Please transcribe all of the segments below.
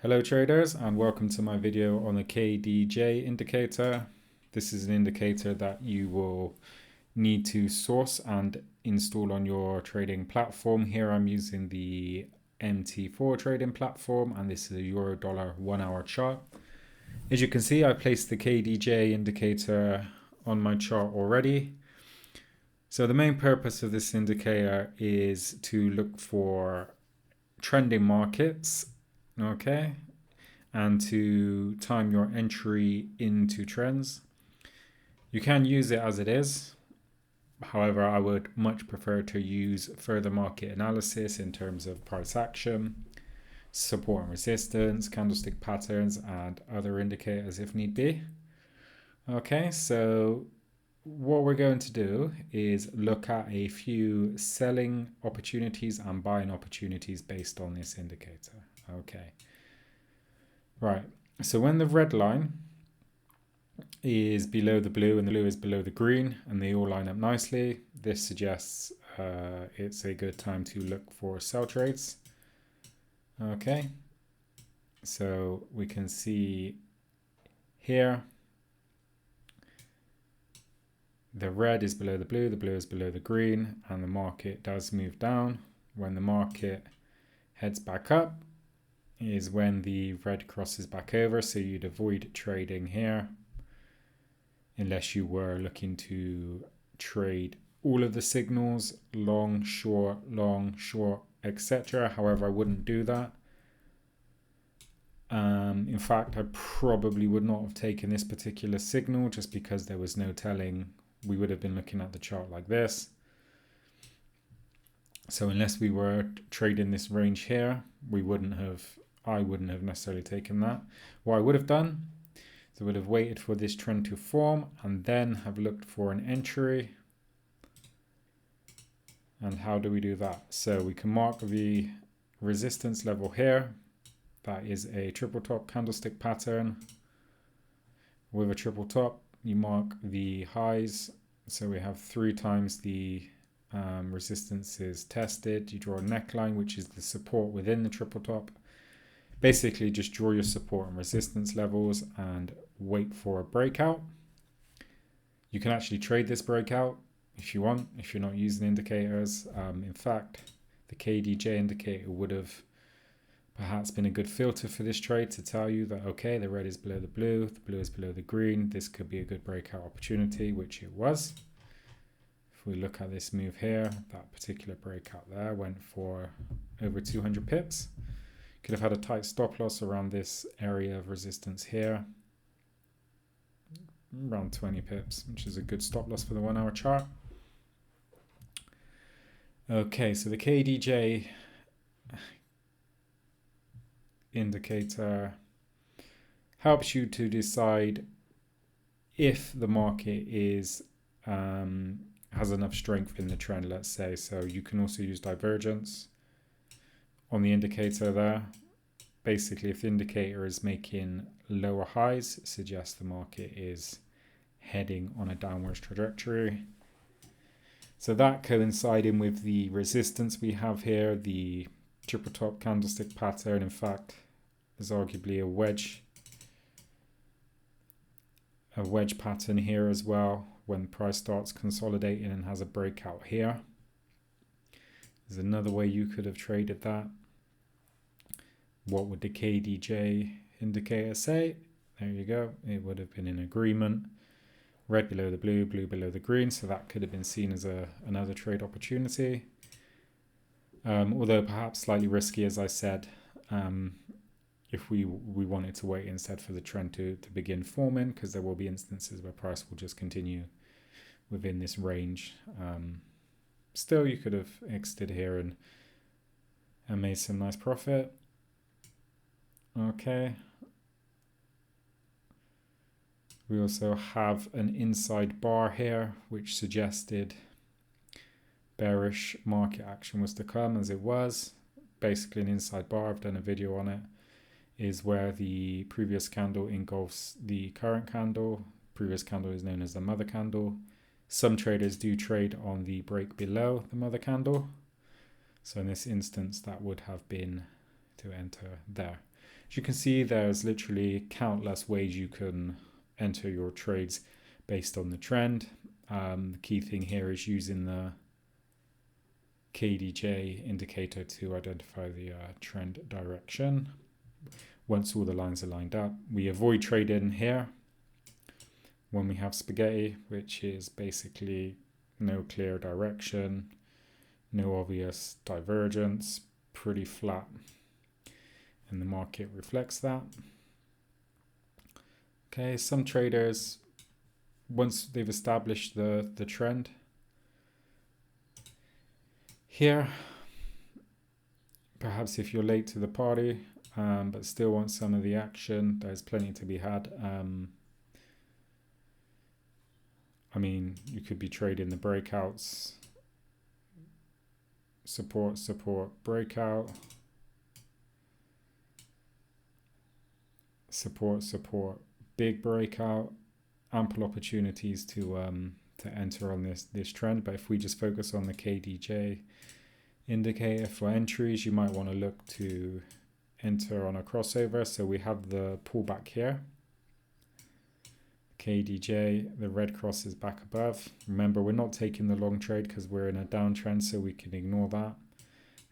Hello traders, and welcome to my video on the KDJ indicator. This is an indicator that you will need to source and install on your trading platform. Here I'm using the MT4 trading platform, and this is a euro dollar 1 hour chart. As you can see, I placed the KDJ indicator on my chart already. So the main purpose of this indicator is to look for trending markets, okay, and to time your entry into trends. You can use it as it is. However, I would much prefer to use further market analysis in terms of price action, support and resistance, candlestick patterns, and other indicators if need be. Okay, so what we're going to do is look at a few selling opportunities and buying opportunities based on this indicator. Okay. Right. So when the red line is below the blue and the blue is below the green and they all line up nicely, this suggests it's a good time to look for sell trades. Okay. So we can see here the red is below the blue is below the green, and the market does move down. When the market heads back up is when the red crosses back over, so you'd avoid trading here unless you were looking to trade all of the signals, long, short, etc. However, I wouldn't do that. In fact, I probably would not have taken this particular signal just because there was no telling. We would have been looking at the chart like this. So unless we were trading this range here, I wouldn't have necessarily taken that. What I would have done is I would have waited for this trend to form and then have looked for an entry. And how do we do that? So we can mark the resistance level here. That is a triple top candlestick pattern. With a triple top, you mark the highs. So we have 3 times the resistance is tested. You draw a neckline, which is the support within the triple top. Basically, just draw your support and resistance levels and wait for a breakout. You can actually trade this breakout if you want, if you're not using indicators. In fact, the KDJ indicator would have perhaps been a good filter for this trade to tell you that, okay, the red is below the blue is below the green. This could be a good breakout opportunity, which it was. If we look at this move here, that particular breakout there went for over 200 pips. Could have had a tight stop loss around this area of resistance here, around 20 pips, which is a good stop loss for the 1 hour chart. Okay, so the KDJ indicator helps you to decide if the market is has enough strength in the trend, let's say. So you can also use divergence on the indicator there. Basically, if the indicator is making lower highs, it suggests the market is heading on a downwards trajectory. So that coinciding with the resistance we have here, the triple top candlestick pattern, in fact, is arguably a wedge pattern here as well. When the price starts consolidating and has a breakout here, there's another way you could have traded that. What would the KDJ indicator say? There you go. It would have been in agreement. Red below the blue below the green. So that could have been seen as another trade opportunity. Although perhaps slightly risky, as I said, if we wanted to wait instead for the trend to begin forming, because there will be instances where price will just continue within this range. Still, you could have exited here and made some nice profit. Okay. We also have an inside bar here, which suggested bearish market action was to come, as it was. Basically an inside bar, I've done a video on it, is where the previous candle engulfs the current candle. Previous candle is known as the mother candle. Some traders do trade on the break below the mother candle. So in this instance, that would have been enter there. As you can see, there's literally countless ways you can enter your trades based on the trend. The key thing here is using the KDJ indicator to identify the trend direction. Once all the lines are lined up, we avoid trading here when we have spaghetti, which is basically no clear direction, no obvious divergence, pretty flat, and the market reflects that. Okay, some traders, once they've established the trend here, perhaps if you're late to the party, but still want some of the action, there's plenty to be had. I mean, you could be trading the breakouts, support, breakout, support, big breakout, ample opportunities to enter on this trend. But if we just focus on the KDJ indicator for entries, you might want to look to enter on a crossover. So we have the pullback here, KDJ, the red cross is back above. Remember, we're not taking the long trade because we're in a downtrend, so we can ignore that,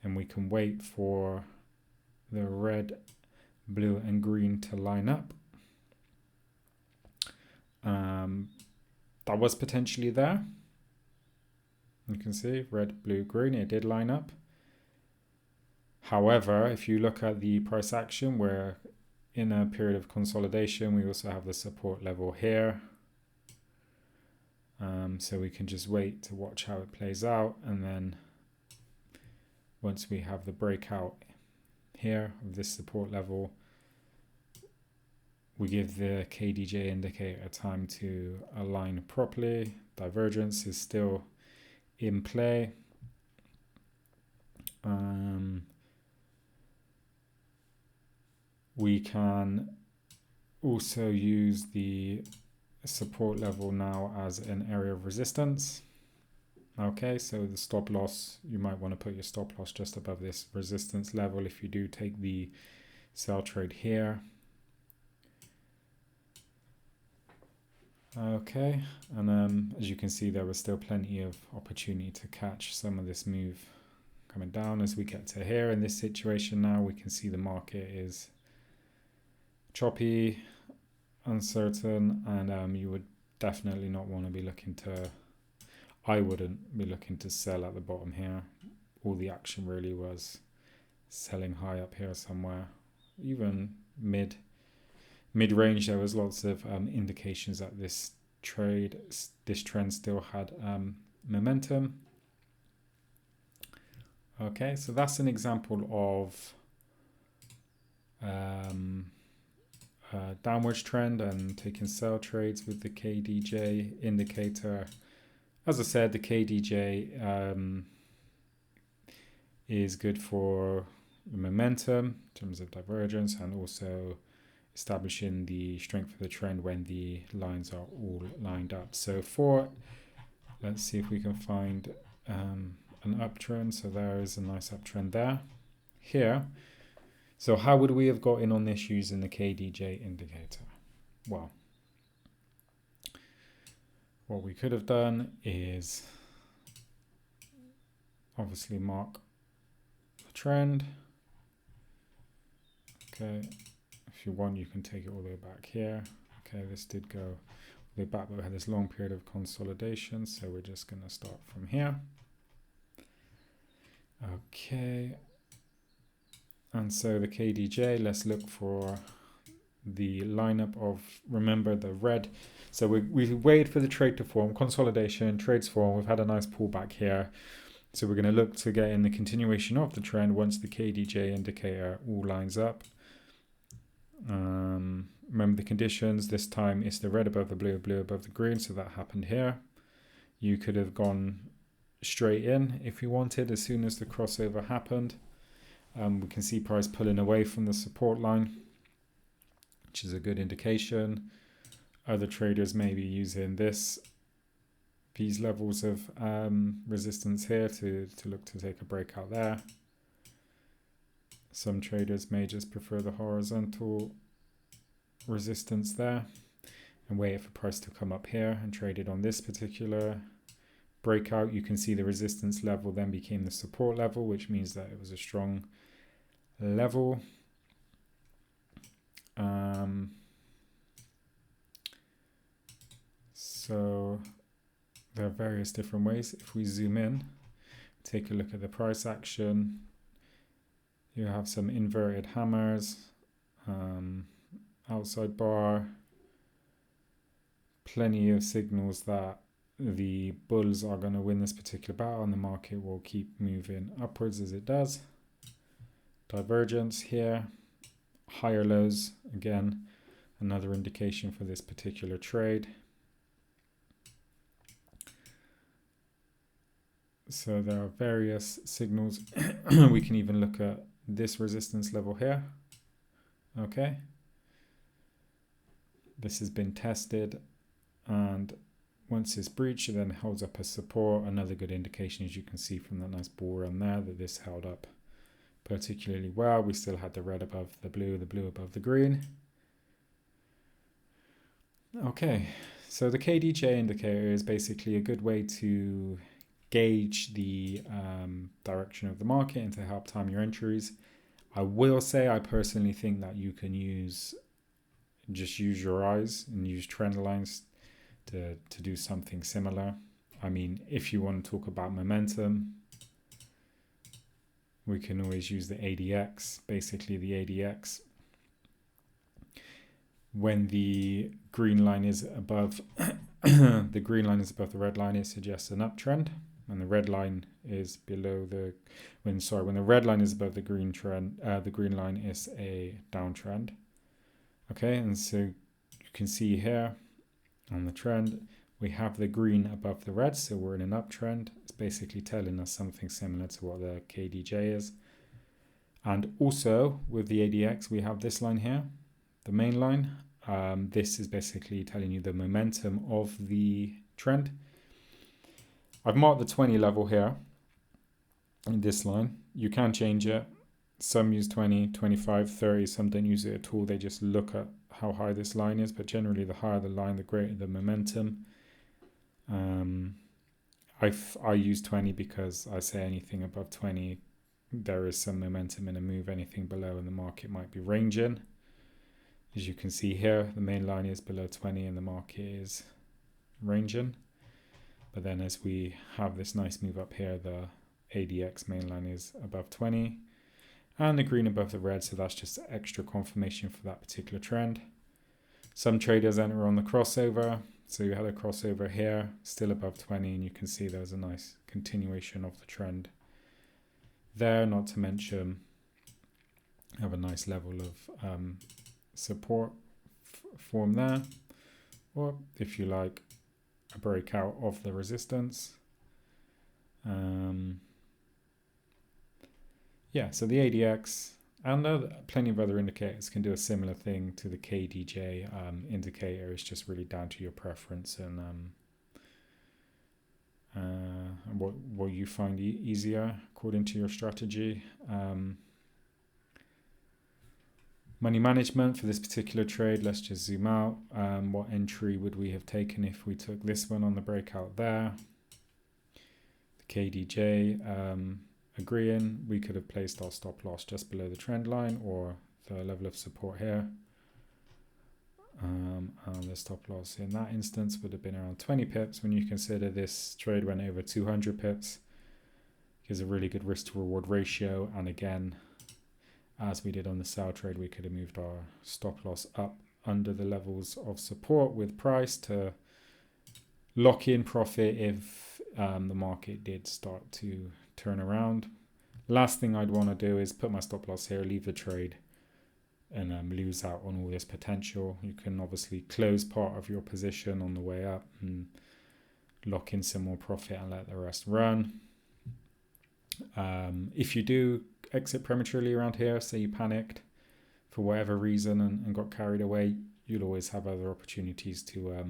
and we can wait for the red, blue and green to line up. That was potentially there. You can see red, blue, green, it did line up. However, if you look at the price action, we're in a period of consolidation. We also have the support level here. So we can just wait to watch how it plays out. And then once we have the breakout here of this support level, we give the KDJ indicator time to align properly. Divergence is still in play. We can also use the support level now as an area of resistance. Okay, so the stop loss, you might want to put your stop loss just above this resistance level if you do take the sell trade here. Okay, and as you can see, there was still plenty of opportunity to catch some of this move coming down. As we get to here in this situation now, we can see the market is choppy, uncertain, and you would definitely not want to be looking to, I wouldn't be looking to sell at the bottom here. All the action really was selling high up here somewhere, even mid-range. There was lots of indications that this trend still had momentum. Okay, so that's an example of downwards trend and taking sell trades with the KDJ indicator. As I said, the KDJ is good for momentum in terms of divergence, and also establishing the strength of the trend when the lines are all lined up. So let's see if we can find an uptrend. So there is a nice uptrend there. Here, so how would we have got in on this using the KDJ indicator? Well, what we could have done is obviously mark the trend. Okay, if you want, you can take it all the way back here. Okay, this did go all the way back, but we had this long period of consolidation, so we're just going to start from here. Okay. And so the KDJ, let's look for the lineup of, remember, the red. So we wait for the trade to form, consolidation, trades form. We've had a nice pullback here. So we're going to look to get in the continuation of the trend once the KDJ indicator all lines up. Remember the conditions. This time it's the red above the blue, blue above the green. So that happened here. You could have gone straight in if you wanted as soon as the crossover happened. We can see price pulling away from the support line, which is a good indication. Other traders may be using these levels of resistance here to look to take a breakout there. Some traders may just prefer the horizontal resistance there and wait for price to come up here and trade it on this particular breakout. You can see the resistance level then became the support level, which means that it was a strong level. So there are various different ways. If we zoom in, take a look at the price action, you have some inverted hammers, outside bar, plenty of signals that the bulls are going to win this particular battle and the market will keep moving upwards as it does. Divergence here, higher lows, again another indication for this particular trade. So there are various signals. We can even look at this resistance level here. Okay, this has been tested, and once it's breached, it then holds up as support. Another good indication, as you can see from that nice bull run there, that this held up particularly well. We still had the red above the blue above the green. Okay, so the KDJ indicator is basically a good way to gauge the direction of the market and to help time your entries. I will say I personally think that you can just use your eyes and use trend lines to do something similar. I mean, if you want to talk about momentum, we can always use the ADX. Basically the ADX, when the green line is above the green line is above the red line, it suggests an uptrend. And the red line is below the when the red line is above the green trend, the green line is a downtrend. Okay, and so you can see here on the trend we have the green above the red, so we're in an uptrend. It's basically telling us something similar to what the KDJ is. And also with the ADX we have this line here, the main line. This is basically telling you the momentum of the trend. I've marked the 20 level here in this line. You can change it. Some use 20, 25, 30. Some don't use it at all. They just look at how high this line is. But generally, the higher the line, the greater the momentum. I use 20 because I say anything above 20, there is some momentum in a move. Anything below and the market might be ranging. As you can see here, the main line is below 20 and the market is ranging. But then as we have this nice move up here, the ADX mainline is above 20 and the green above the red. So that's just extra confirmation for that particular trend. Some traders enter on the crossover. So you had a crossover here, still above 20, and you can see there's a nice continuation of the trend there. Not to mention have a nice level of support form there, or if you like, a breakout of the resistance. Yeah, so the ADX and plenty of other indicators can do a similar thing to the KDJ indicator. It's just really down to your preference and what you find easier according to your strategy. Money management for this particular trade, let's just zoom out. What entry would we have taken if we took this one on the breakout there? The KDJ, agreeing, we could have placed our stop loss just below the trend line or the level of support here. And the stop loss in that instance would have been around 20 pips. When you consider this trade went over 200 pips, gives a really good risk to reward ratio. And again, as we did on the sell trade, we could have moved our stop loss up under the levels of support with price to lock in profit if the market did start to turn around. Last thing I'd want to do is put my stop loss here, leave the trade, and lose out on all this potential. You can obviously close part of your position on the way up and lock in some more profit and let the rest run. If you do exit prematurely around here, say you panicked for whatever reason and got carried away, you'll always have other opportunities to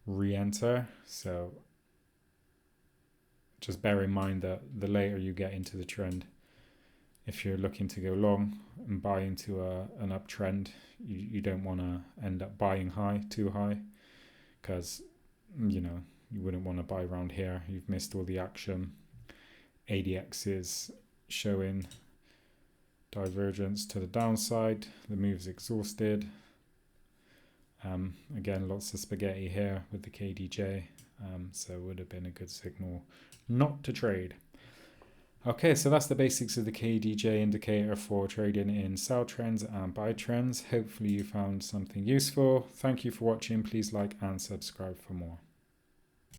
re-enter. So just bear in mind that the later you get into the trend, if you're looking to go long and buy into an uptrend, you don't want to end up buying too high, because you wouldn't want to buy around here. You've missed all the action. ADX is showing divergence to the downside. The move's exhausted. Again, lots of spaghetti here with the KDJ, so it would have been a good signal not to trade. Okay, so that's the basics of the KDJ indicator for trading in sell trends and buy trends. Hopefully you found something useful. Thank you for watching. Please like and subscribe for more.